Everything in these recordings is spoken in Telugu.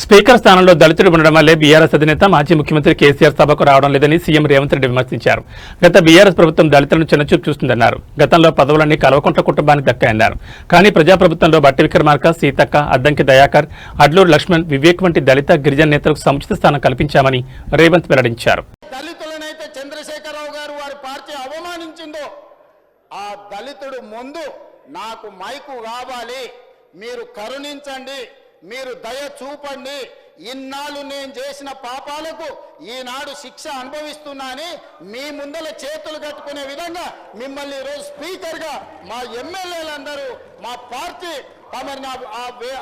స్పీకర్ స్థానంలో దళితుడు ఉండడం వల్లే బీఆర్ఎస్ అధినేత మాజీ ముఖ్యమంత్రి కేసీఆర్ సభకు రావడం లేదని సీఎం రేవంత్ రెడ్డి విమర్శించారు. గత బీఆర్ఎస్ ప్రభుత్వం దళితులను చిన్నచూపు చూస్తుందన్నారు. గతంలో పదవులన్నీ కల్వకుంట్ల కుటుంబానికి దక్కాయన్నారు. కానీ ప్రజాప్రభుత్వంలో బట్టి విక్రమార్క, సీతక్క, అద్దంకి దయాకర్, అడ్లూరు లక్ష్మణ్, వివేక్ వంటి దళిత గిరిజన నేతలకు సముచిత స్థానం కల్పించామని రేవంత్ వెల్లడించారు. దళితులనైతే చంద్రశేఖరరావు గారు వారి పార్టీ అవమానించిందో ఆ దళితుడు ముందు నాకు మైకు కావాలి, మీరు కరుణించండి, మీరు దయ చూపండి, ఇన్నాళ్ళు నేను చేసిన పాపాలకు ఈనాడు శిక్ష అనుభవిస్తున్నానని మీ ముందల చేతులు కట్టుకునే విధంగా మిమ్మల్ని ఈరోజు స్పీకర్గా మా ఎమ్మెల్యేలందరూ మా పార్టీ తమని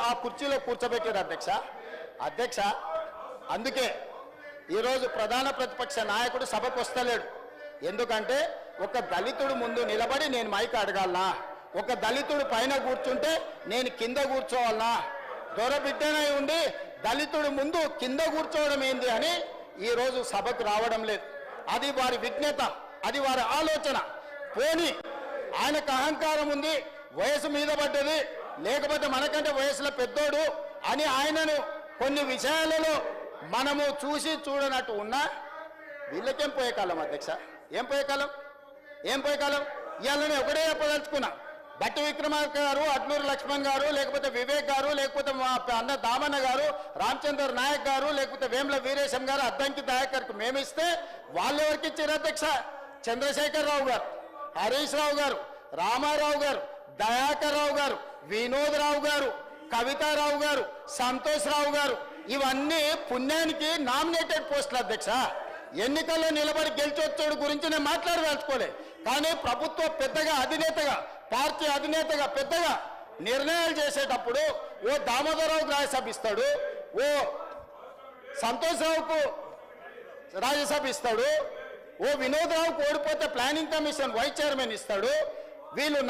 ఆ కుర్చీలో కూర్చోబెట్టారు అధ్యక్ష. అందుకే ఈరోజు ప్రధాన ప్రతిపక్ష నాయకుడు సభకు వస్తలేడు. ఎందుకంటే ఒక దళితుడు ముందు నిలబడి నేను మైక్ అడగాలనా, ఒక దళితుడు పైన కూర్చుంటే నేను కింద కూర్చోవాలనా, దొరబిడ్డనై ఉండి దళితుడు ముందు కింద కూర్చోవడం ఏంది అని ఈరోజు సభకు రావడం లేదు. అది వారి విజ్ఞత, అది వారి ఆలోచన. పోని ఆయనకు అహంకారం ఉంది, వయసు మీద పడ్డది, లేకపోతే మనకంటే వయసులో పెద్దోడు అని ఆయనను కొన్ని విషయాలలో మనము చూసి చూడనట్టు ఉన్నా వీళ్ళకేం పోయే కాలం అధ్యక్ష, ఏం పోయే కాలం ఇవాళ నేను ఒకటే చెప్పదలుచుకున్నా. బట్టి విక్రమార్క గారు, అడ్లూరు లక్ష్మణ్ గారు, లేకపోతే వివేక్ గారు, లేకపోతే మా అన్న దామన్న గారు, రామచంద్ర నాయక్ గారు, లేకపోతే వేముల వీరేశం గారు, అద్దంకి దయాకర్కు మేమిస్తే వాళ్ళు ఎవరికి ఇచ్చారు అధ్యక్ష? చంద్రశేఖరరావు గారు, హరీష్ రావు గారు, రామారావు గారు, దయాకర్ రావు గారు, వినోద్ రావు గారు, కవితారావు గారు, సంతోష్ రావు గారు, ఇవన్నీ పుణ్యానికి నామినేటెడ్ పోస్టులు అధ్యక్ష. ఎన్నికల్లో నిలబడి గెలిచొచ్చుడు గురించి నేను మాట్లాడదలుచుకోలే. కానీ ప్రభుత్వ పెద్దగా అధినేతగా, పార్టీ అధినేతగా పెద్దగా నిర్ణయాలు చేసేటప్పుడు ఓ దామోదరరావుకు రాజ్యసభ ఇస్తాడు, ఓ సంతోష్ రావుకు రాజ్యసభ ఇస్తాడు, ఓ వినోద్ రావుకు ఓడిపోతే ప్లానింగ్ కమిషన్ వైస్ చైర్మన్ ఇస్తాడు. వీళ్ళు